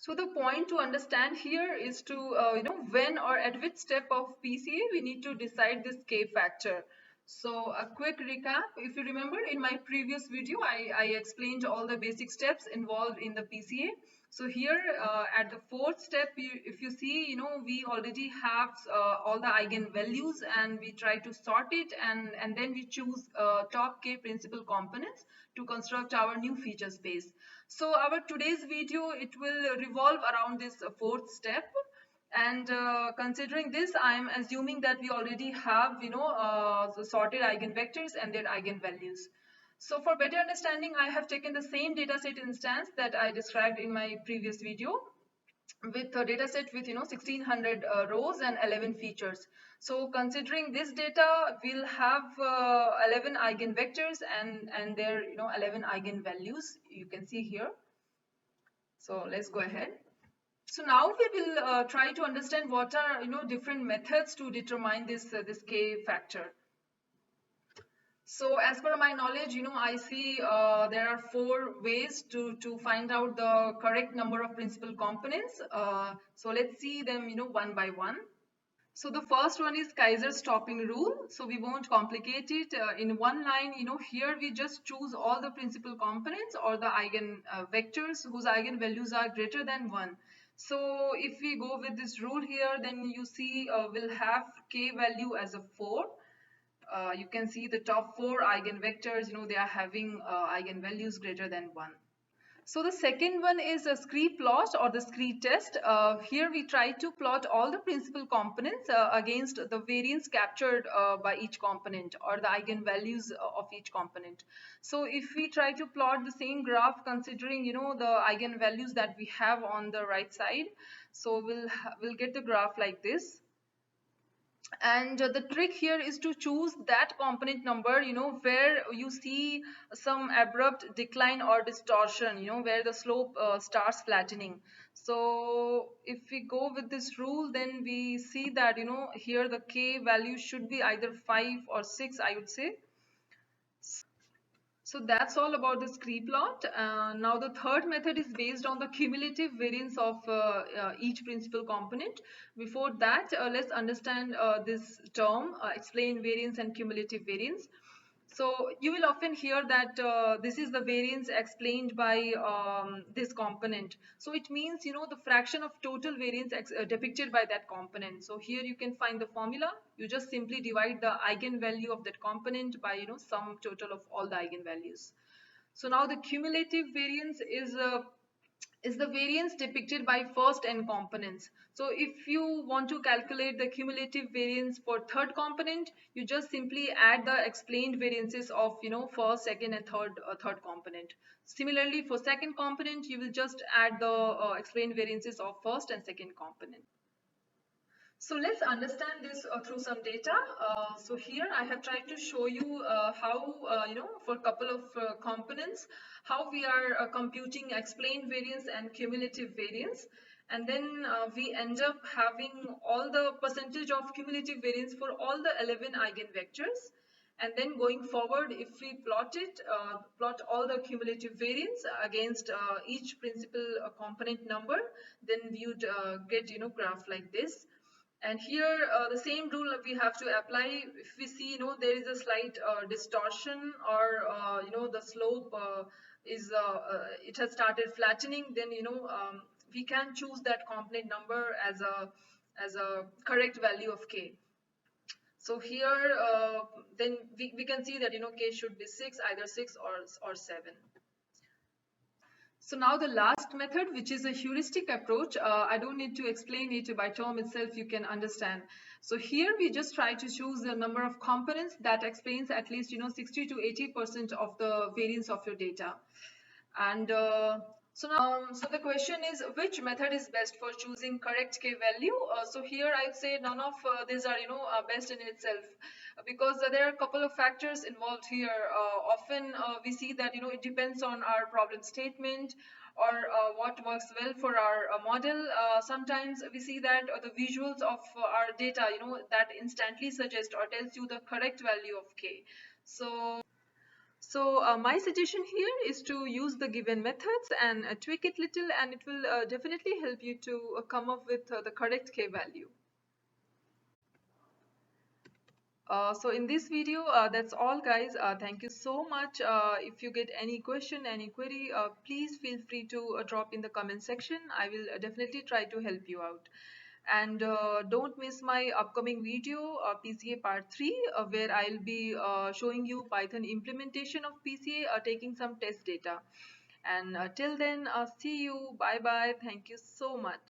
So the point to understand here is to, when or at which step of PCA we need to decide this K factor. So a quick recap, if you remember in my previous video, I explained all the basic steps involved in the PCA. So here at the fourth step, if you see, we already have all the eigenvalues and we try to sort it and then we choose top K principal components to construct our new feature space. So our today's video, it will revolve around this fourth step. And considering this, I'm assuming that we already have, the sorted eigenvectors and their eigenvalues. So for better understanding, I have taken the same dataset instance that I described in my previous video with a data set with 1600 rows and 11 features. So considering this data, we'll have 11 eigenvectors and their 11 eigenvalues you can see here. So let's go ahead. So now we will try to understand what are different methods to determine this K factor. So as per my knowledge, I see there are four ways to find out the correct number of principal components. So let's see them, one by one. So the first one is Kaiser-Stopping rule. So we won't complicate it. In one line, here we just choose all the principal components or the eigen vectors whose eigenvalues are greater than 1. So if we go with this rule here, then you see we'll have K value as a 4. You can see the top 4 eigenvectors, they are having eigenvalues greater than 1. So the second one is a scree plot or the scree test. Here we try to plot all the principal components against the variance captured by each component or the eigenvalues of each component. So if we try to plot the same graph considering the eigenvalues that we have on the right side, so we'll get the graph like this. And the trick here is to choose that component number where you see some abrupt decline or distortion, where the slope starts flattening. So if we go with this rule, then we see that here the K value should be either 5 or 6, I would say. So that's all about the scree plot. Now the third method is based on the cumulative variance of each principal component. Before that, let's understand this term, explain variance and cumulative variance. So you will often hear that this is the variance explained by this component. So it means, the fraction of total variance depicted by that component. So here you can find the formula. You just simply divide the eigenvalue of that component by, sum total of all the eigenvalues. So now the cumulative variance is the variance depicted by first n components. So if you want to calculate the cumulative variance for third component, you just simply add the explained variances of first, second and third component. Similarly, for second component, you will just add the explained variances of first and second component. So let's understand this through some data. So here I have tried to show you how, for a couple of components, how we are computing explained variance and cumulative variance. And then we end up having all the percentage of cumulative variance for all the 11 eigenvectors. And then going forward, if we plot it, plot all the cumulative variance against each principal component number, then we would get, graph like this. And here the same rule we have to apply. If we see there is a slight distortion or the slope is it has started flattening, then we can choose that component number as a correct value of K. So here then we can see that K should be 6, either 6 or 7. So now the last method, which is a heuristic approach, I don't need to explain it by term itself, you can understand. So here we just try to choose the number of components that explains at least 60 to 80% of the variance of your data. And so now, so the question is, which method is best for choosing correct K value? So here I would say none of these are best in itself, because there are a couple of factors involved here. Often we see that it depends on our problem statement or what works well for our model. Sometimes we see that the visuals of our data that instantly suggest or tells you the correct value of K. So So my suggestion here is to use the given methods and tweak it little, and it will definitely help you to come up with the correct K value. So in this video, that's all guys. Thank you so much. If you get any question, any query, please feel free to drop in the comment section. I will definitely try to help you out. And don't miss my upcoming video, PCA part 3, where I'll be showing you Python implementation of PCA, taking some test data. And till then, see you. Bye bye. Thank you so much.